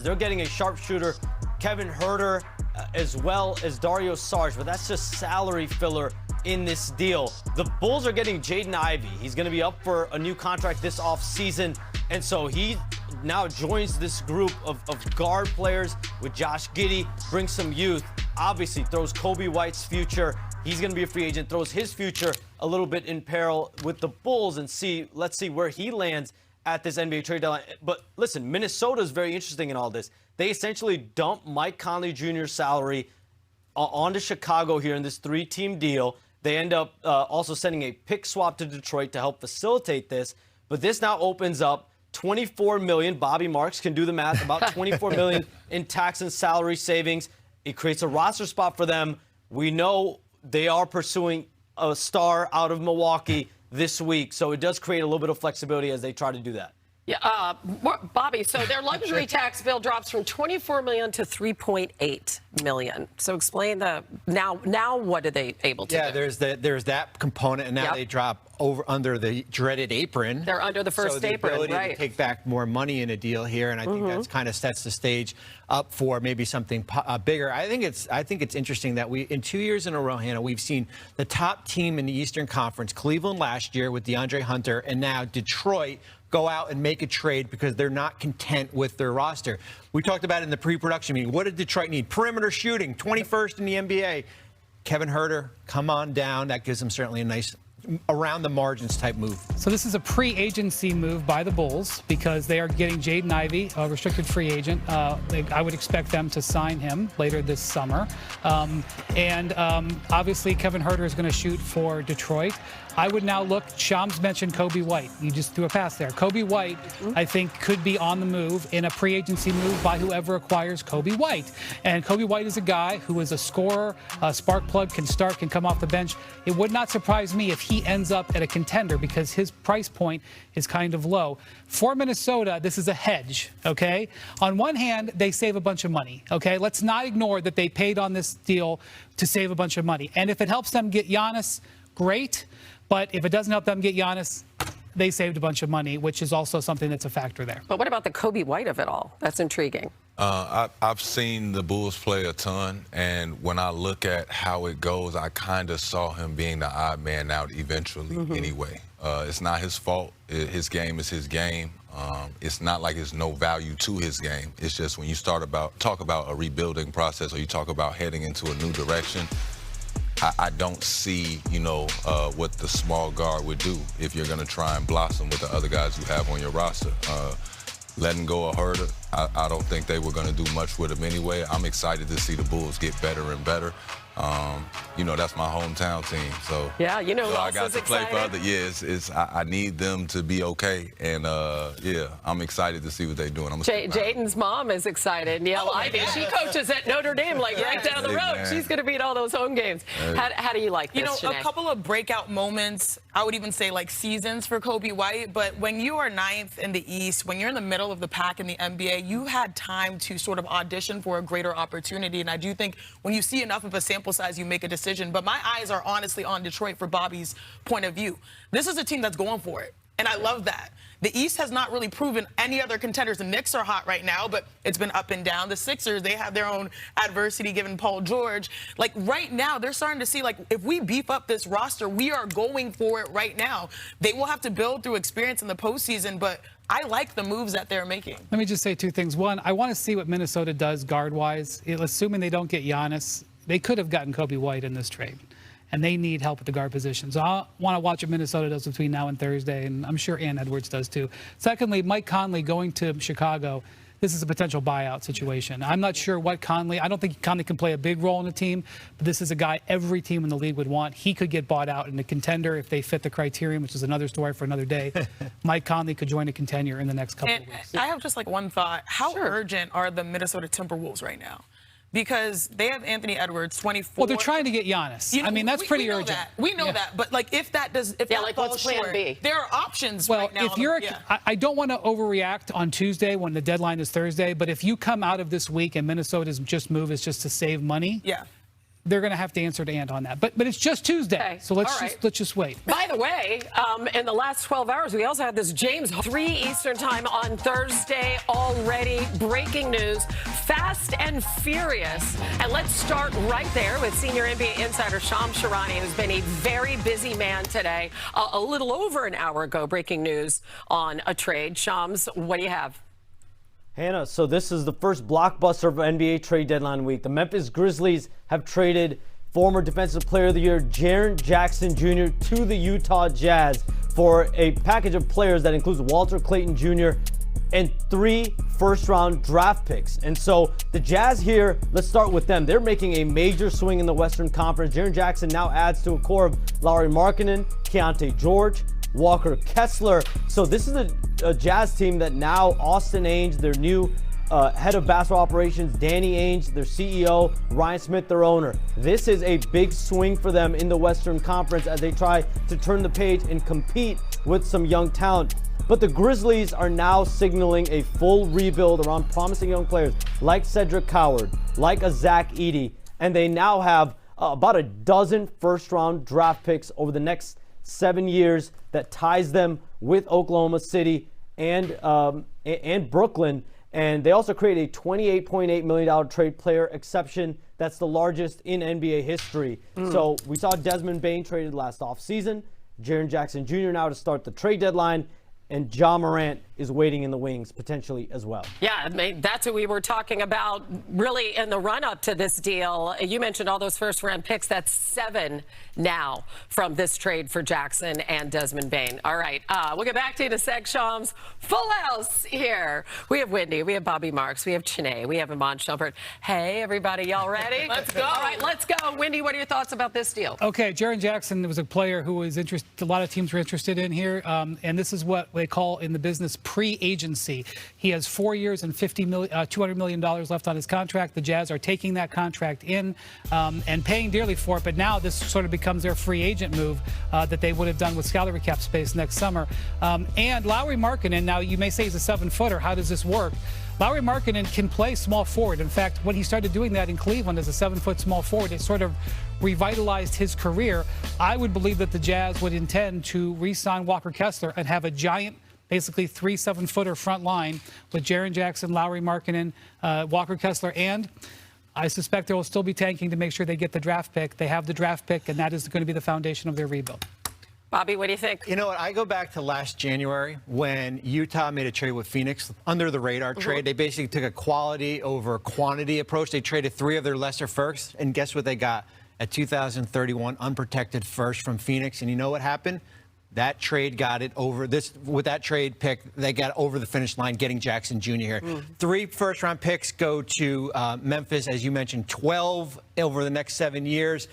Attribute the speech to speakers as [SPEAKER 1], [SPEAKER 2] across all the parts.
[SPEAKER 1] They're getting a sharpshooter, Kevin Huerter, as well as Dario Saric, but that's just salary filler in this deal. The Bulls are getting Jaden Ivey. He's going to be up for a new contract this offseason, and so he now joins this group of guard players with Josh Giddey, brings some youth, obviously throws Kobe White's future. He's going to be a free agent, throws his future a little bit in peril with the Bulls, and let's see where he lands at this NBA trade deadline. But listen, Minnesota is very interesting in all this. They essentially dump Mike Conley Jr.'s salary onto Chicago here in this three-team deal. They end up also sending a pick swap to Detroit to help facilitate this. But this now opens up $24 million. Bobby Marks can do the math, about $24 million in tax and salary savings. It creates a roster spot for them. We know they are pursuing a star out of Milwaukee this week, so it does create a little bit of flexibility as they try to do that.
[SPEAKER 2] Yeah, Bobby, so their luxury tax bill drops from $24 million to $3.8 million. So explain now what are they able to do?
[SPEAKER 3] Yeah, there's that component, and now they drop over under the dreaded apron.
[SPEAKER 2] They're under the first apron,
[SPEAKER 3] the ability
[SPEAKER 2] right?
[SPEAKER 3] to take back more money in a deal here, and I think that's kind of sets the stage up for maybe something bigger. I think it's interesting that in 2 years in a row, Hannah, we've seen the top team in the Eastern Conference, Cleveland last year with DeAndre Hunter, and now Detroit go out and make a trade because they're not content with their roster. We talked about it in the pre-production meeting. What did Detroit need? Perimeter shooting, 21st in the NBA. Kevin Huerter, come on down. That gives them certainly a nice around the margins type move.
[SPEAKER 4] So this is a pre-agency move by the Bulls because they are getting Jaden Ivey, a restricted free agent. I would expect them to sign him later this summer. Obviously Kevin Huerter is going to shoot for Detroit. I would now look, Shams mentioned Kobe White. You just threw a pass there. Kobe White, I think, could be on the move in a pre-agency move by whoever acquires Kobe White. And Kobe White is a guy who is a scorer, a spark plug, can start, can come off the bench. It would not surprise me if he ends up at a contender because his price point is kind of low. For Minnesota, this is a hedge, okay? On one hand, they save a bunch of money, okay? Let's not ignore that they paid on this deal to save a bunch of money. And if it helps them get Giannis, great. But if it doesn't help them get Giannis, they saved a bunch of money, which is also something that's a factor there.
[SPEAKER 2] But what about the Kobe White of it all? That's intriguing.
[SPEAKER 5] I've seen the Bulls play a ton, and when I look at how it goes, I kind of saw him being the odd man out eventually anyway. It's not his fault. His game is his game. It's not like it's no value to his game. It's just when you talk about a rebuilding process or you talk about heading into a new direction, I don't see, what the small guard would do if you're going to try and blossom with the other guys you have on your roster. Letting go of Huerter, I don't think they were going to do much with him anyway. I'm excited to see the Bulls get better and better. That's my hometown team. So
[SPEAKER 2] yeah,
[SPEAKER 5] so I got to play for other. I need them to be okay, and I'm excited to see what they're doing.
[SPEAKER 2] Jaden's mom is excited. Niele Ivey, she coaches at Notre Dame, right down the road. She's going to be at all those home games. How do you like this?
[SPEAKER 6] A couple of breakout moments. I would even say like seasons for Kobe White. But when you are ninth in the East, when you're in the middle of the pack in the NBA, you had time to sort of audition for a greater opportunity. And I do think when you see enough of a sample size, you make a decision. But my eyes are honestly on Detroit for Bobby's point of view. This is a team that's going for it. And I love that. The East has not really proven any other contenders. The Knicks are hot right now, but it's been up and down. The Sixers, they have their own adversity given Paul George. Like right now, they're starting to see, like, if we beef up this roster, we are going for it right now. They will have to build through experience in the postseason, but I like the moves that they're making.
[SPEAKER 4] Let me just say two things. One, I want to see what Minnesota does guard-wise. Assuming they don't get Giannis, they could have gotten Kobe White in this trade. And they need help at the guard position. So I want to watch what Minnesota does between now and Thursday, and I'm sure Ann Edwards does too. Secondly, Mike Conley going to Chicago, this is a potential buyout situation. I'm not sure what I don't think Conley can play a big role in the team, but this is a guy every team in the league would want. He could get bought out in a contender if they fit the criterion, which is another story for another day. Mike Conley could join a contender in the next couple of weeks.
[SPEAKER 6] I have just like one thought. How urgent are the Minnesota Timberwolves right now? Because they have Anthony Edwards, 24.
[SPEAKER 4] Well, they're trying to get Giannis. That's pretty urgent.
[SPEAKER 6] We know that. But, like, if that falls short, there are options right now.
[SPEAKER 4] I don't want to overreact on Tuesday when the deadline is Thursday, but if you come out of this week and Minnesota's just move is just to save money, they're going to have to answer to Ant on that. But it's just Tuesday,
[SPEAKER 2] Okay.
[SPEAKER 4] so let's just wait.
[SPEAKER 2] By the way, in the last 12 hours, we also had this James 3 Eastern time on Thursday already. Breaking news, Fast and Furious. And let's start right there with senior NBA insider Shams Charania, who's been a very busy man today. A little over an hour ago, breaking news on a trade. Shams, what do you have?
[SPEAKER 1] Hannah, so this is the first blockbuster of NBA trade deadline week. The Memphis Grizzlies have traded former Defensive Player of the Year Jaren Jackson Jr. to the Utah Jazz for a package of players that includes Walter Clayton Jr. and 3 first-round draft picks. And so the Jazz here, let's start with them. They're making a major swing in the Western Conference. Jaren Jackson now adds to a core of Lauri Markkanen, Keontae George, Walker Kessler. So this is a Jazz team that now Austin Ainge, their new head of basketball operations, Danny Ainge, their CEO, Ryan Smith, their owner. This is a big swing for them in the Western Conference as they try to turn the page and compete with some young talent. But the Grizzlies are now signaling a full rebuild around promising young players like Cedric Coward, like a Zach Edey, and they now have about a dozen first-round draft picks over the next 7 years that ties them with Oklahoma City and Brooklyn. And they also created a $28.8 million trade player exception. That's the largest in NBA history. So we saw Desmond Bane traded last offseason. Jaren Jackson Jr. now to start the trade deadline. And Ja Morant is waiting in the wings potentially as well.
[SPEAKER 2] Yeah, I mean, that's what we were talking about really in the run-up to this deal. You mentioned all those first-round picks. That's 7 now from this trade for Jackson and Desmond Bane. All right, we'll get back to you in a sec, Shams. Full house here. We have Wendy, we have Bobby Marks, we have Chene, we have Iman Shumpert. Hey, everybody, y'all ready?
[SPEAKER 6] Let's go.
[SPEAKER 2] All right, let's go. Wendy, what are your thoughts about this deal?
[SPEAKER 4] Okay, Jaren Jackson was a player who was interested. A lot of teams were interested in here, and this is what they call in the business pre-agency. He has 4 years and $200 million left on his contract. The Jazz are taking that contract in and paying dearly for it, but now this sort of becomes their free agent move that they would have done with salary cap space next summer. And Lauri Markkanen, now you may say he's a 7-footer. How does this work? Lauri Markkanen can play small forward. In fact, when he started doing that in Cleveland as a 7-foot small forward, it sort of revitalized his career. I would believe that the Jazz would intend to re-sign Walker Kessler and have a giant, basically 3 7-footer front line with Jaren Jackson, Lauri Markkanen, Walker Kessler, and I suspect they will still be tanking to make sure they get the draft pick. They have the draft pick, and that is going to be the foundation of their rebuild.
[SPEAKER 2] Bobby, what do you think?
[SPEAKER 3] You know what? I go back to last January when Utah made a trade with Phoenix, under the radar trade. They basically took a quality over quantity approach. They traded 3 of their lesser firsts, and guess what they got? A 2031 unprotected first from Phoenix. And you know what happened? That trade got it over this. With that trade pick, they got over the finish line, getting Jackson Jr. here. 3 first-round picks go to Memphis, as you mentioned, 12 over the next 7 years.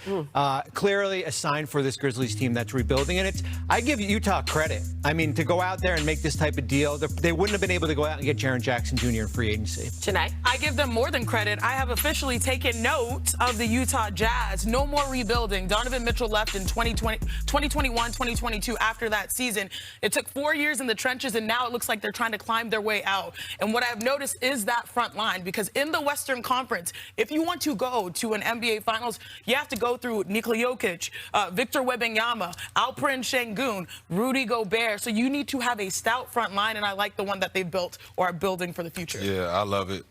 [SPEAKER 3] Clearly a sign for this Grizzlies team that's rebuilding. And I give Utah credit. I mean, to go out there and make this type of deal, they wouldn't have been able to go out and get Jaren Jackson Jr. in free agency.
[SPEAKER 2] Chene?
[SPEAKER 6] I give them more than credit. I have officially taken note of the Utah Jazz. No more rebuilding. Donovan Mitchell left in 2021, 2022 after that season. It took 4 years in the trenches, and now it looks like they're trying to climb their way out. And what I've noticed is that front line, because in the Western Conference, if you want to go to an NBA Finals, you have to go through Nikola Jokic, Victor Wembanyama, Alperen Şengün, Rudy Gobert. So you need to have a stout front line, and I like the one that they've built or are building for the future.
[SPEAKER 5] Yeah, I love it.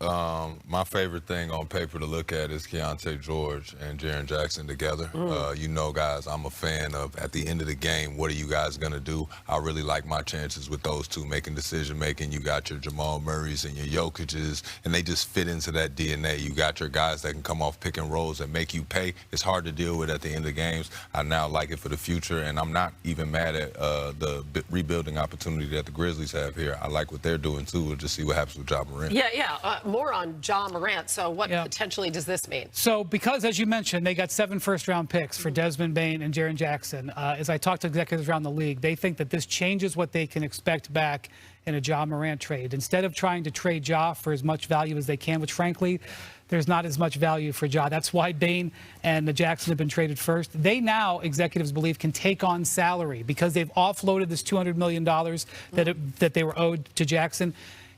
[SPEAKER 5] My favorite thing on paper to look at is Keontae George and Jaren Jackson together. You know, guys, I'm a fan of, at the end of the game, what are you guys going to do? I really like my chances with those two making decision-making. You got your Jamal Murrays and your Jokic's, and they just fit into that DNA. You got your guys that can come off pick and rolls and make you pay. It's hard to deal with at the end of games. I now like it for the future, and I'm not even mad at the rebuilding opportunity that the Grizzlies have here. I like what they're doing, too. We'll just see what happens with Ja Morant.
[SPEAKER 2] Yeah. More on Ja Morant. So what potentially does this mean?
[SPEAKER 4] So because, as you mentioned, they got 7 first-round picks for Desmond Bane and Jaren Jackson. As I talked to executives around the league, they think that this changes what they can expect back in a Ja Morant trade. Instead of trying to trade Ja for as much value as they can, which frankly, there's not as much value for Ja. That's why Bane and the Jackson have been traded first. They now, executives believe, can take on salary because they've offloaded this $200 million that they were owed to Jackson.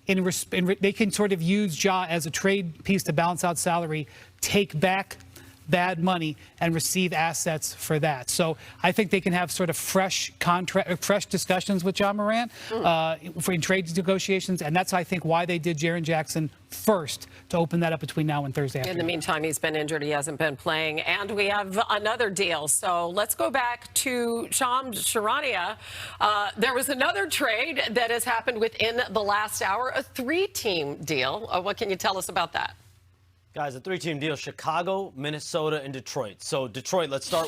[SPEAKER 4] They can sort of use Ja as a trade piece to balance out salary, take back bad money and receive assets for that. So I think they can have sort of fresh discussions with John Morant for in trade negotiations, and that's I think why they did Jaren Jackson first to open that up between now and Thursday afternoon.
[SPEAKER 2] In the meantime, he's been injured. He hasn't been playing. And we have another deal. So let's go back to Shams Charania. There was another trade that has happened within the last hour, a 3-team deal. What can you tell us about that?
[SPEAKER 1] Guys, a 3-team deal, Chicago, Minnesota, and Detroit. So Detroit, let's start with